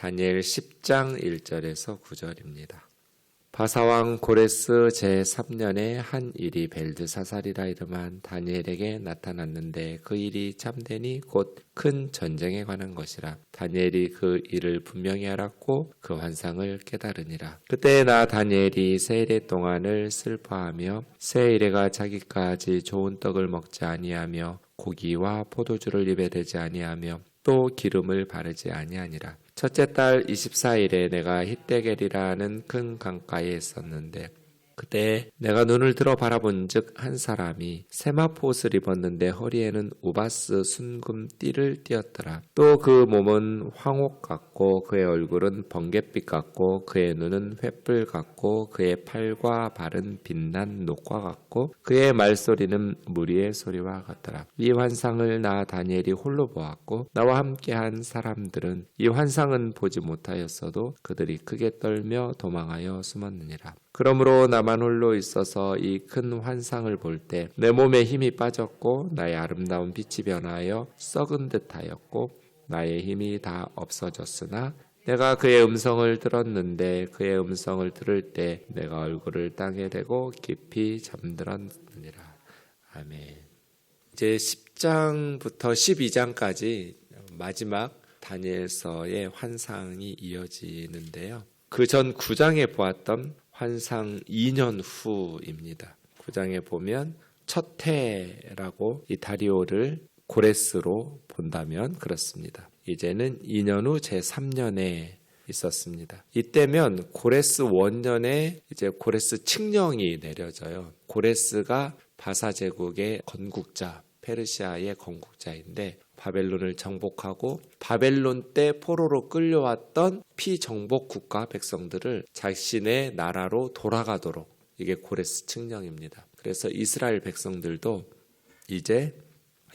다니엘 10장 1절에서 9절입니다. 바사왕 고레스 제3년에 한 일이 벨드사살이라 이름한 다니엘에게 나타났는데 그 일이 참되니 곧 큰 전쟁에 관한 것이라. 다니엘이 그 일을 분명히 알았고 그 환상을 깨달으니라. 그때 나 다니엘이 세 일의 동안을 슬퍼하며 세 일에가 자기까지 좋은 떡을 먹지 아니하며 고기와 포도주를 입에 대지 아니하며 또 기름을 바르지 아니하니라. 첫째 달 24일에 내가 히데겔이라는 큰 강가에 있었는데 그때 내가 눈을 들어 바라본즉 한 사람이 세마포옷을 입었는데 허리에는 우바스 순금 띠를 띠었더라. 또 그 몸은 황옥 같고 그의 얼굴은 번갯빛 같고 그의 눈은 횃불 같고 그의 팔과 발은 빛난 녹과 같고 그의 말소리는 무리의 소리와 같더라. 이 환상을 나 다니엘이 홀로 보았고 나와 함께한 사람들은 이 환상은 보지 못하였어도 그들이 크게 떨며 도망하여 숨었느니라. 그러므로 나만 홀로 있어서 이 큰 환상을 볼 때 내 몸에 힘이 빠졌고 나의 아름다운 빛이 변하여 썩은 듯하였고 나의 힘이 다 없어졌으나 내가 그의 음성을 들었는데 그의 음성을 들을 때 내가 얼굴을 땅에 대고 깊이 잠들었느니라. 아멘. 이제 10장부터 12장까지 마지막 다니엘서의 환상이 이어지는데요. 그 전 9장에 보았던 환상 2년 후입니다. 9장에 보면 첫 해라고 이 다리오를 고레스로 본다면 그렇습니다. 이제는 2년 후 제3년에 있었습니다. 이때면 고레스 원년에 이제 고레스 칙령이 내려져요. 고레스가 바사 제국의 건국자, 페르시아의 건국자인데 바벨론을 정복하고 바벨론 때 포로로 끌려왔던 피정복 국가 백성들을 자신의 나라로 돌아가도록, 이게 고레스 칙령입니다. 그래서 이스라엘 백성들도 이제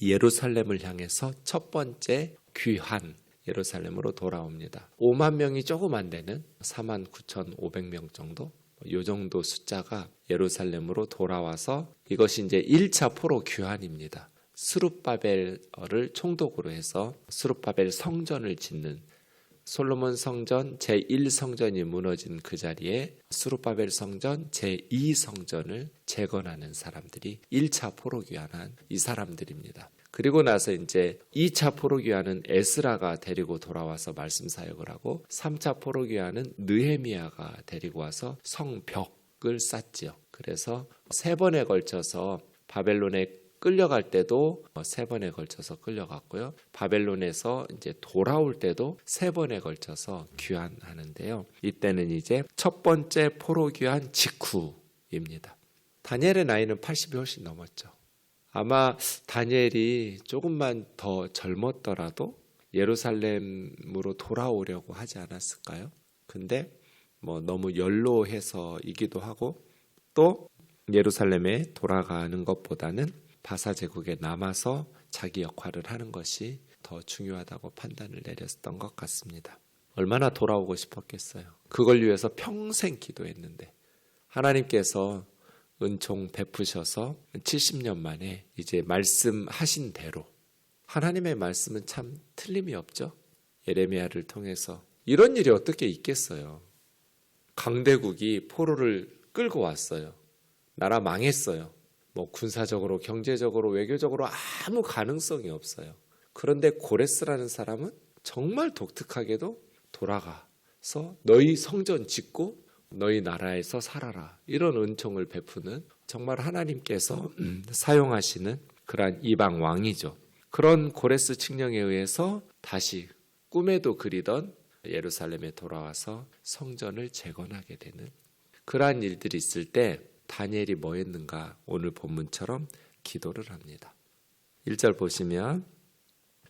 예루살렘을 향해서 첫 번째 귀환 예루살렘으로 돌아옵니다. 5만 명이 조금 안 되는 49,500명 정도, 이 정도 숫자가 예루살렘으로 돌아와서 이것이 이제 1차 포로 귀환입니다. 스룹바벨을 총독으로 해서 스룹바벨 성전을 짓는, 솔로몬 성전 제1성전이 무너진 그 자리에 스룹바벨 성전 제2성전을 재건하는 사람들이 1차 포로 귀환한 이 사람들입니다. 그리고 나서 이제 2차 포로 귀환은 에스라가 데리고 돌아와서 말씀 사역을 하고 3차 포로 귀환은 느헤미야가 데리고 와서 성벽을 쌓지요. 그래서 3번에 걸쳐서 바벨론에 끌려갈 때도 3번에 걸쳐서 끌려갔고요. 바벨론에서 이제 돌아올 때도 3번에 걸쳐서 귀환하는데요. 이때는 이제 첫 번째 포로 귀환 직후입니다. 다니엘의 나이는 80이 훨씬 넘었죠. 아마 다니엘이 조금만 더 젊었더라도 예루살렘으로 돌아오려고 하지 않았을까요? 근데 너무 연로해서이기도 하고 또 예루살렘에 돌아가는 것보다는 바사 제국에 남아서 자기 역할을 하는 것이 더 중요하다고 판단을 내렸던 것 같습니다. 얼마나 돌아오고 싶었겠어요. 그걸 위해서 평생 기도했는데 하나님께서 은총 베푸셔서 70년 만에 이제 말씀하신 대로, 하나님의 말씀은 참 틀림이 없죠. 예레미야를 통해서 이런 일이 어떻게 있겠어요. 강대국이 포로를 끌고 왔어요. 나라 망했어요. 군사적으로, 경제적으로, 외교적으로 아무 가능성이 없어요. 그런데 고레스라는 사람은 정말 독특하게도 돌아가서 너희 성전 짓고 너희 나라에서 살아라, 이런 은총을 베푸는 정말 하나님께서 사용하시는 그러한 이방 왕이죠. 그런 고레스 칙령에 의해서 다시 꿈에도 그리던 예루살렘에 돌아와서 성전을 재건하게 되는 그러한 일들이 있을 때 다니엘이 뭐 했는가? 오늘 본문처럼 기도를 합니다. 1절 보시면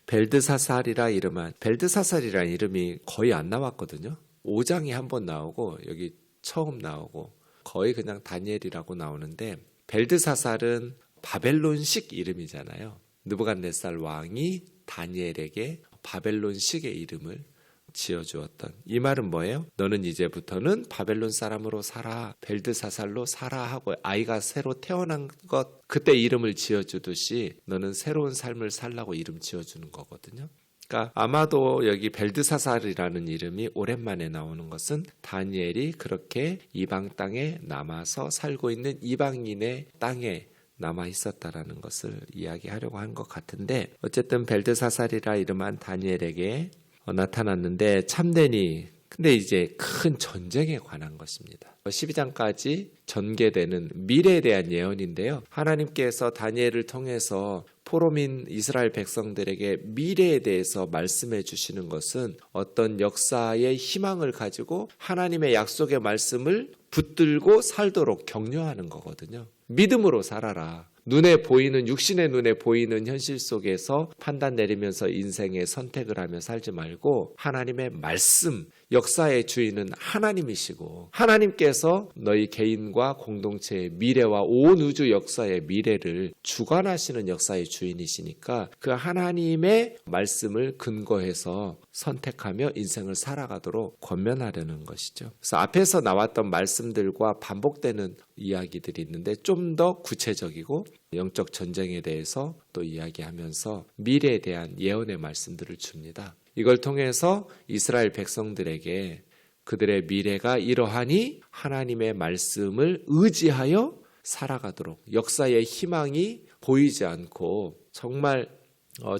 벨드사살이라 이름한, 벨드사살이라는 이름이 거의 안 나왔거든요. 5장에 한 번 나오고 여기 처음 나오고 거의 그냥 다니엘이라고 나오는데, 벨드사살은 바벨론식 이름이잖아요. 느부갓네살 왕이 다니엘에게 바벨론식의 이름을 지어주었던, 이 말은 뭐예요? 너는 이제부터는 바벨론 사람으로 살아, 벨드사살로 살아 하고 아이가 새로 태어난 것 그때 이름을 지어주듯이 너는 새로운 삶을 살라고 이름 지어주는 거거든요. 그러니까 아마도 여기 벨드사살이라는 이름이 오랜만에 나오는 것은 다니엘이 그렇게 이방 땅에 남아서 살고 있는 이방인의 땅에 남아 있었다라는 것을 이야기하려고 한 것 같은데, 어쨌든 벨드사살이라 이름한 다니엘에게 나타났는데 참되니, 근데 이제 큰 전쟁에 관한 것입니다. 12장까지 전개되는 미래에 대한 예언인데요. 하나님께서 다니엘을 통해서 포로민 이스라엘 백성들에게 미래에 대해서 말씀해 주시는 것은 어떤 역사의 희망을 가지고 하나님의 약속의 말씀을 붙들고 살도록 격려하는 거거든요. 믿음으로 살아라. 눈에 보이는, 육신의 눈에 보이는 현실 속에서 판단 내리면서 인생의 선택을 하며 살지 말고 하나님의 말씀, 역사의 주인은 하나님이시고 하나님께서 너희 개인과 공동체의 미래와 온 우주 역사의 미래를 주관하시는 역사의 주인이시니까 그 하나님의 말씀을 근거해서 선택하며 인생을 살아가도록 권면하려는 것이죠. 그래서 앞에서 나왔던 말씀들과 반복되는 이야기들이 있는데 좀 더 구체적이고 영적 전쟁에 대해서 또 이야기하면서 미래에 대한 예언의 말씀들을 줍니다. 이걸 통해서 이스라엘 백성들에게 그들의 미래가 이러하니 하나님의 말씀을 의지하여 살아가도록, 역사의 희망이 보이지 않고 정말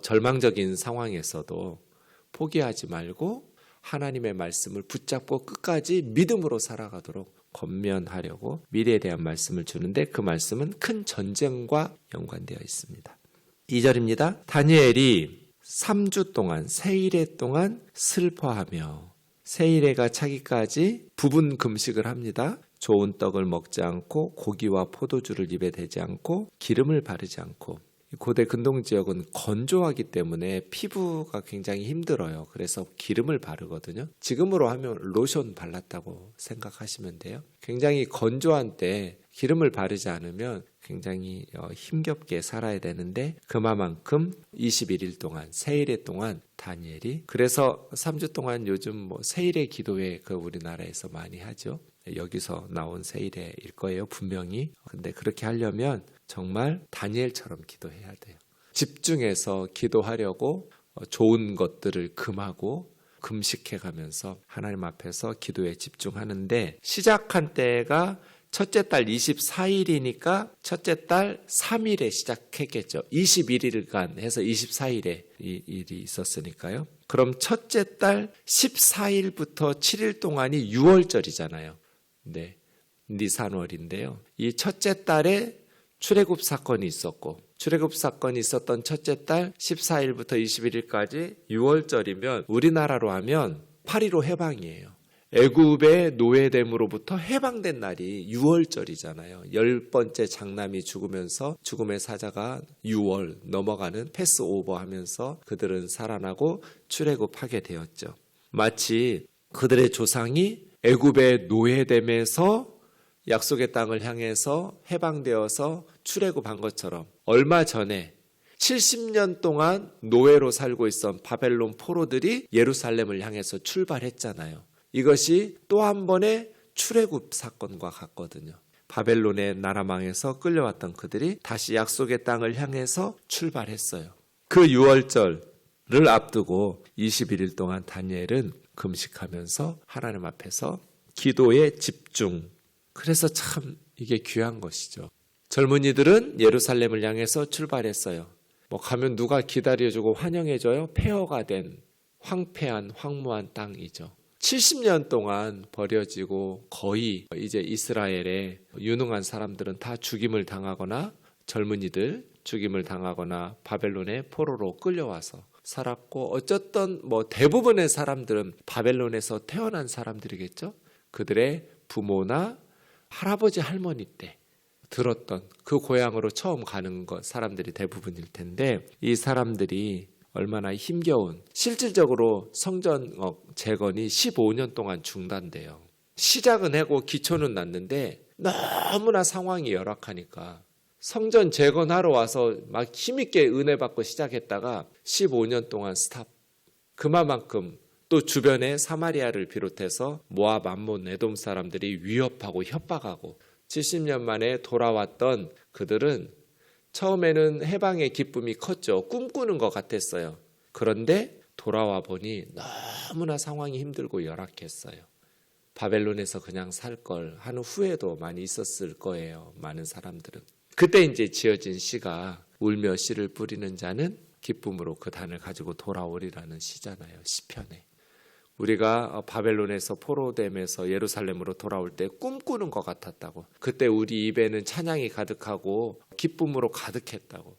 절망적인 상황에서도 포기하지 말고 하나님의 말씀을 붙잡고 끝까지 믿음으로 살아가도록 권면하려고 미래에 대한 말씀을 주는데, 그 말씀은 큰 전쟁과 연관되어 있습니다. 2절입니다. 다니엘이 3주 동안, 세일에 동안 슬퍼하며, 세일에가 차기까지 부분 금식을 합니다. 좋은 떡을 먹지 않고 고기와 포도주를 입에 대지 않고 기름을 바르지 않고. 고대 근동 지역은 건조하기 때문에 피부가 굉장히 힘들어요. 그래서 기름을 바르거든요. 지금으로 하면 로션 발랐다고 생각하시면 돼요. 굉장히 건조한 때 기름을 바르지 않으면 굉장히 힘겹게 살아야 되는데, 그만큼 21일 동안, 세일에 동안 다니엘이, 그래서 3주 동안 요즘 세일의 기도회 우리나라에서 많이 하죠. 여기서 나온 세일회일 거예요, 분명히. 근데 그렇게 하려면 정말 다니엘처럼 기도해야 돼요. 집중해서 기도하려고 좋은 것들을 금하고 금식해가면서 하나님 앞에서 기도에 집중하는데, 시작한 때가 첫째 달 24일이니까 첫째 달 3일에 시작했겠죠. 21일간 해서 24일에 이 일이 있었으니까요. 그럼 첫째 달 14일부터 7일 동안이 6월절이잖아요. 네, 니산월인데요. 이 첫째 달에 출애굽 사건이 있었고, 출애굽 사건이 있었던 첫째 달 14일부터 21일까지 6월절이면 우리나라로 하면 8.15 해방이에요. 애굽의 노예됨으로부터 해방된 날이 6월절이잖아요. 10번째 장남이 죽으면서 죽음의 사자가 6월 넘어가는 패스오버 하면서 그들은 살아나고 출애굽하게 되었죠. 마치 그들의 조상이 애굽의 노예됨에서 약속의 땅을 향해서 해방되어서 출애굽한 것처럼, 얼마 전에 70년 동안 노예로 살고 있던 바벨론 포로들이 예루살렘을 향해서 출발했잖아요. 이것이 또 한 번의 출애굽 사건과 같거든요. 바벨론의 나라망에서 끌려왔던 그들이 다시 약속의 땅을 향해서 출발했어요. 그 6월절을 앞두고 21일 동안 다니엘은 금식하면서 하나님 앞에서 기도에 집중. 그래서 참 이게 귀한 것이죠. 젊은이들은 예루살렘을 향해서 출발했어요. 가면 누가 기다려주고 환영해줘요? 폐허가 된 황폐한 황무한 땅이죠. 70년 동안 버려지고 거의 이제 이스라엘의 유능한 사람들은 다 죽임을 당하거나, 젊은이들 죽임을 당하거나 바벨론의 포로로 끌려와서 살았고, 어쨌든 대부분의 사람들은 바벨론에서 태어난 사람들이겠죠. 그들의 부모나 할아버지 할머니 때 들었던 그 고향으로 처음 가는 사람들이 대부분일 텐데, 이 사람들이 얼마나 힘겨운, 실질적으로 성전 재건이 15년 동안 중단돼요. 시작은 하고 기초는 났는데 너무나 상황이 열악하니까 성전 재건하러 와서 막 힘있게 은혜 받고 시작했다가 15년 동안 스탑. 그만큼 또 주변에 사마리아를 비롯해서 모압, 암몬, 에돔 사람들이 위협하고 협박하고, 70년 만에 돌아왔던 그들은 처음에는 해방의 기쁨이 컸죠. 꿈꾸는 것 같았어요. 그런데 돌아와 보니 너무나 상황이 힘들고 열악했어요. 바벨론에서 그냥 살 걸 하는 후회도 많이 있었을 거예요. 많은 사람들은. 그때 이제 지어진 시가 울며 씨를 뿌리는 자는 기쁨으로 그 단을 가지고 돌아오리라는 시잖아요. 시편에. 우리가 바벨론에서 포로됨에서 예루살렘으로 돌아올 때 꿈꾸는 것 같았다고. 그때 우리 입에는 찬양이 가득하고 기쁨으로 가득했다고.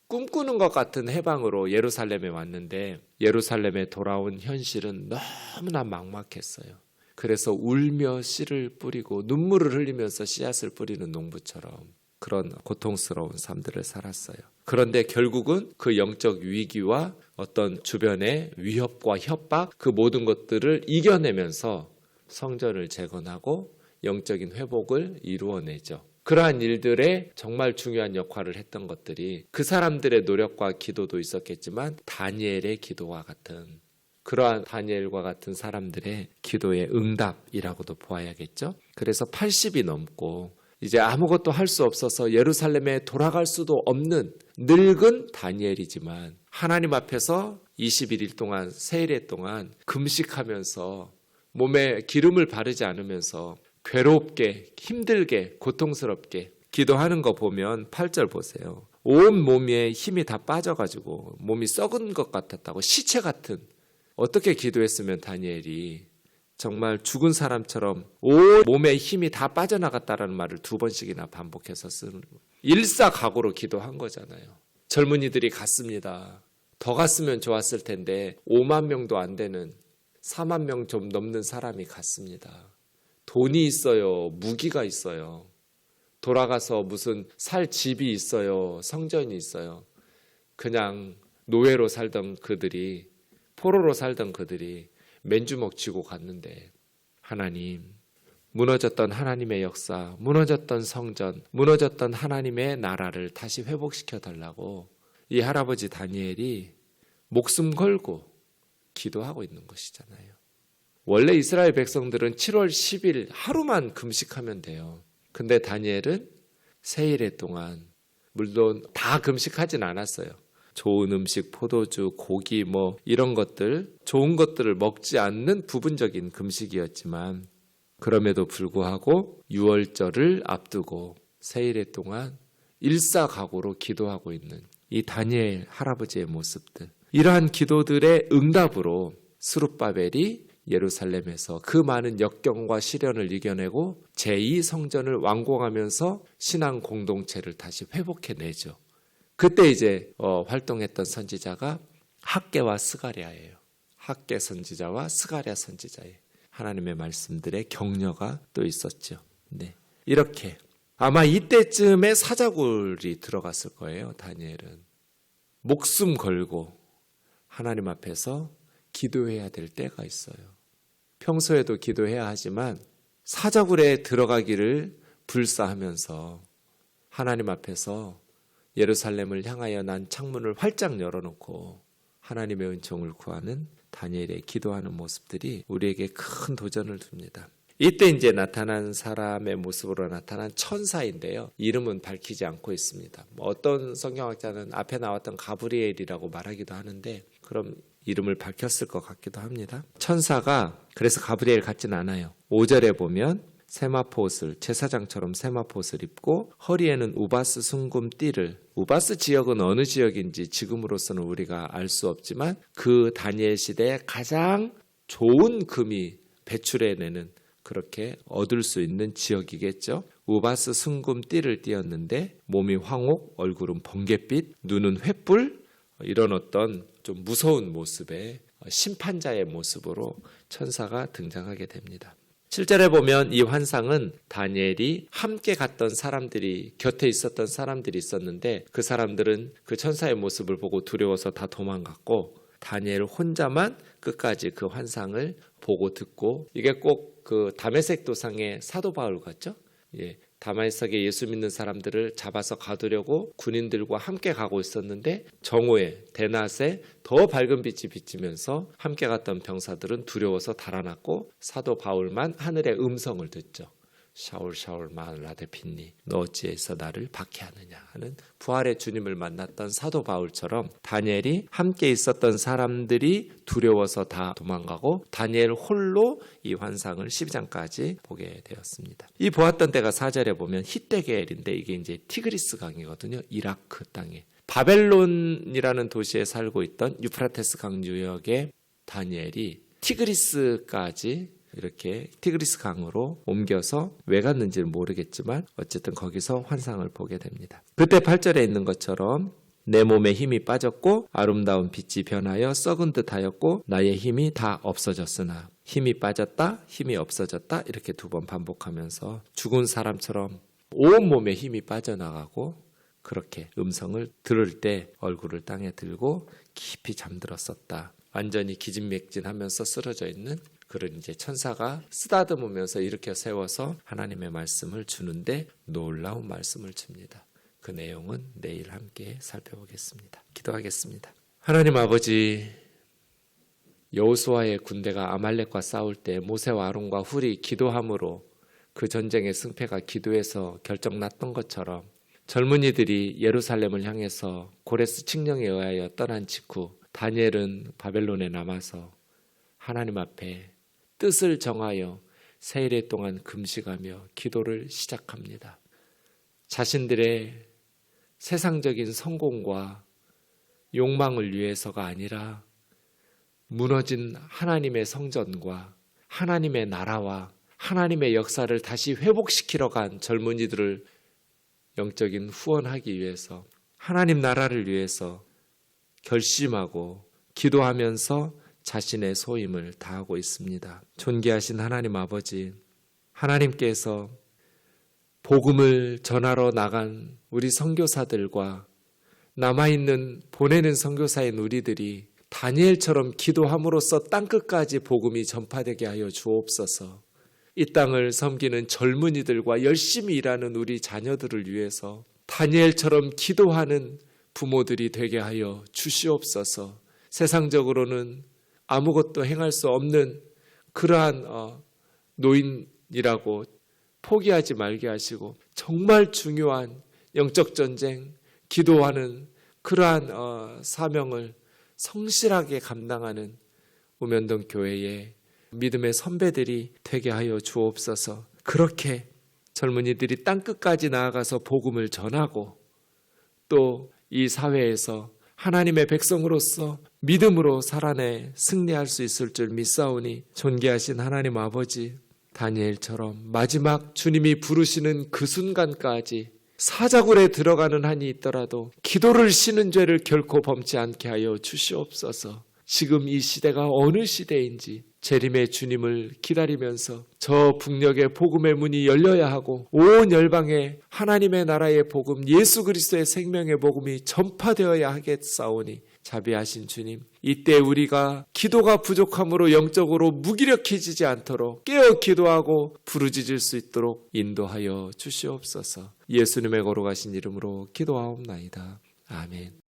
꿈꾸는 것 같은 해방으로 예루살렘에 왔는데 예루살렘에 돌아온 현실은 너무나 막막했어요. 그래서 울며 씨를 뿌리고 눈물을 흘리면서 씨앗을 뿌리는 농부처럼 그런 고통스러운 삶들을 살았어요. 그런데 결국은 그 영적 위기와 어떤 주변의 위협과 협박 그 모든 것들을 이겨내면서 성전을 재건하고 영적인 회복을 이루어내죠. 그러한 일들에 정말 중요한 역할을 했던 것들이 그 사람들의 노력과 기도도 있었겠지만 다니엘의 기도와 같은 그러한 다니엘과 같은 사람들의 기도의 응답이라고도 보아야겠죠. 그래서 80이 넘고 이제 아무것도 할 수 없어서 예루살렘에 돌아갈 수도 없는 늙은 다니엘이지만 하나님 앞에서 21일 동안 세일에 동안 금식하면서 몸에 기름을 바르지 않으면서 괴롭게 힘들게 고통스럽게 기도하는 거 보면 8절 보세요. 온 몸에 힘이 다 빠져가지고 몸이 썩은 것 같았다고 시체 같은 어떻게 기도했으면 다니엘이 정말 죽은 사람처럼 온 몸에 힘이 다 빠져나갔다라는 말을 2번씩이나 반복해서 쓰는 일사각오로 기도한 거잖아요. 젊은이들이 갔습니다. 더 갔으면 좋았을 텐데 5만 명도 안 되는 4만 명 좀 넘는 사람이 갔습니다. 돈이 있어요. 무기가 있어요. 돌아가서 무슨 살 집이 있어요. 성전이 있어요. 그냥 노예로 살던 그들이 포로로 살던 그들이 맨주먹 쥐고 갔는데 하나님 무너졌던 하나님의 역사 무너졌던 성전 무너졌던 하나님의 나라를 다시 회복시켜 달라고 이 할아버지 다니엘이 목숨 걸고 기도하고 있는 것이잖아요. 원래 이스라엘 백성들은 7월 10일 하루만 금식하면 돼요. 근데 다니엘은 세일에 동안 물론 다 금식하진 않았어요. 좋은 음식, 포도주, 고기 이런 것들 좋은 것들을 먹지 않는 부분적인 금식이었지만 그럼에도 불구하고 6월절을 앞두고 세일에 동안 일사각오로 기도하고 있는 이 다니엘 할아버지의 모습들 이러한 기도들의 응답으로 스룹바벨이 예루살렘에서 그 많은 역경과 시련을 이겨내고 제2성전을 완공하면서 신앙 공동체를 다시 회복해내죠. 그때 이제 활동했던 선지자가 학개와 스가랴예요. 학개 선지자와 스가랴 선지자의 하나님의 말씀들의 격려가 또 있었죠. 네. 이렇게 아마 이때쯤에 사자굴이 들어갔을 거예요. 다니엘은 목숨 걸고 하나님 앞에서 기도해야 될 때가 있어요. 평소에도 기도해야 하지만 사자굴에 들어가기를 불사하면서 하나님 앞에서 예루살렘을 향하여 난 창문을 활짝 열어놓고 하나님의 은총을 구하는 다니엘의 기도하는 모습들이 우리에게 큰 도전을 줍니다. 이때 이제 나타난 사람의 모습으로 나타난 천사인데요. 이름은 밝히지 않고 있습니다. 어떤 성경학자는 앞에 나왔던 가브리엘이라고 말하기도 하는데 그럼 이름을 밝혔을 것 같기도 합니다. 천사가 그래서 가브리엘 같진 않아요. 5절에 보면 세마포 옷을 제사장처럼 세마포 옷을 입고 허리에는 우바스 순금 띠를 우바스 지역은 어느 지역인지 지금으로서는 우리가 알 수 없지만 그 다니엘 시대에 가장 좋은 금이 배출해내는 그렇게 얻을 수 있는 지역이겠죠. 우바스 순금 띠를 띠었는데 몸이 황옥, 얼굴은 번갯빛, 눈은 횃불 이런 어떤 좀 무서운 모습의 심판자의 모습으로 천사가 등장하게 됩니다. 7절에 보면 이 환상은 다니엘이 함께 갔던 사람들이 곁에 있었던 사람들이 있었는데 그 사람들은 그 천사의 모습을 보고 두려워서 다 도망갔고 다니엘 혼자만 끝까지 그 환상을 보고 듣고 이게 꼭 그 다메섹 도상의 사도 바울 같죠? 예, 다메섹에 예수 믿는 사람들을 잡아서 가두려고 군인들과 함께 가고 있었는데 정오에 대낮에 더 밝은 빛이 비치면서 함께 갔던 병사들은 두려워서 달아났고 사도 바울만 하늘의 음성을 듣죠. 샤울 샤울 마 라데핀니 너 어찌해서 나를 박해하느냐 하는 부활의 주님을 만났던 사도 바울처럼 다니엘이 함께 있었던 사람들이 두려워서 다 도망가고 다니엘 홀로 이 환상을 12장까지 보게 되었습니다. 이 보았던 때가 4절에 보면 히데겔인데 이게 이제 티그리스 강이거든요. 이라크 땅에 바벨론이라는 도시에 살고 있던 유프라테스 강 유역의 다니엘이 티그리스까지 이렇게 티그리스 강으로 옮겨서 왜 갔는지는 모르겠지만 어쨌든 거기서 환상을 보게 됩니다. 그때 8절에 있는 것처럼 내 몸에 힘이 빠졌고 아름다운 빛이 변하여 썩은 듯 하였고 나의 힘이 다 없어졌으나 힘이 빠졌다 힘이 없어졌다 이렇게 2번 반복하면서 죽은 사람처럼 온몸에 힘이 빠져나가고 그렇게 음성을 들을 때 얼굴을 땅에 들고 깊이 잠들었었다. 완전히 기진맥진하면서 쓰러져 있는 그런 이제 천사가 쓰다듬으면서 일으켜 세워서 하나님의 말씀을 주는데 놀라운 말씀을 줍니다. 그 내용은 내일 함께 살펴보겠습니다. 기도하겠습니다. 하나님 아버지, 여호수아의 군대가 아말렉과 싸울 때 모세와 아론과 훌이 기도함으로 그 전쟁의 승패가 기도에서 결정났던 것처럼 젊은이들이 예루살렘을 향해서 고레스 칙령에 의하여 떠난 직후 다니엘은 바벨론에 남아서 하나님 앞에 뜻을 정하여 세일의 동안 금식하며 기도를 시작합니다. 자신들의 세상적인 성공과 욕망을 위해서가 아니라 무너진 하나님의 성전과 하나님의 나라와 하나님의 역사를 다시 회복시키러 간 젊은이들을 영적인 후원하기 위해서 하나님 나라를 위해서 결심하고 기도하면서 자신의 소임을 다하고 있습니다. 존귀하신 하나님 아버지, 하나님께서 복음을 전하러 나간 우리 선교사들과 남아있는 보내는 선교사인 우리들이 다니엘처럼 기도함으로써 땅끝까지 복음이 전파되게 하여 주옵소서. 이 땅을 섬기는 젊은이들과 열심히 일하는 우리 자녀들을 위해서 다니엘처럼 기도하는 부모들이 되게 하여 주시옵소서. 세상적으로는 아무것도 행할 수 없는 그러한 노인이라고 포기하지 말게 하시고 정말 중요한 영적 전쟁, 기도하는 그러한 사명을 성실하게 감당하는 우면동 교회의 믿음의 선배들이 되게 하여 주옵소서. 그렇게 젊은이들이 땅끝까지 나아가서 복음을 전하고 또 이 사회에서 하나님의 백성으로서 믿음으로 살아내 승리할 수 있을 줄 믿사오니 존귀하신 하나님 아버지, 다니엘처럼 마지막 주님이 부르시는 그 순간까지 사자굴에 들어가는 한이 있더라도 기도를 쉬는 죄를 결코 범치 않게 하여 주시옵소서. 지금 이 시대가 어느 시대인지 재림의 주님을 기다리면서 저 북녘의 복음의 문이 열려야 하고 온 열방에 하나님의 나라의 복음, 예수 그리스도의 생명의 복음이 전파되어야 하겠사오니 자비하신 주님, 이때 우리가 기도가 부족함으로 영적으로 무기력해지지 않도록 깨어 기도하고 부르짖을 수 있도록 인도하여 주시옵소서. 예수님의 거룩하신 이름으로 기도하옵나이다. 아멘.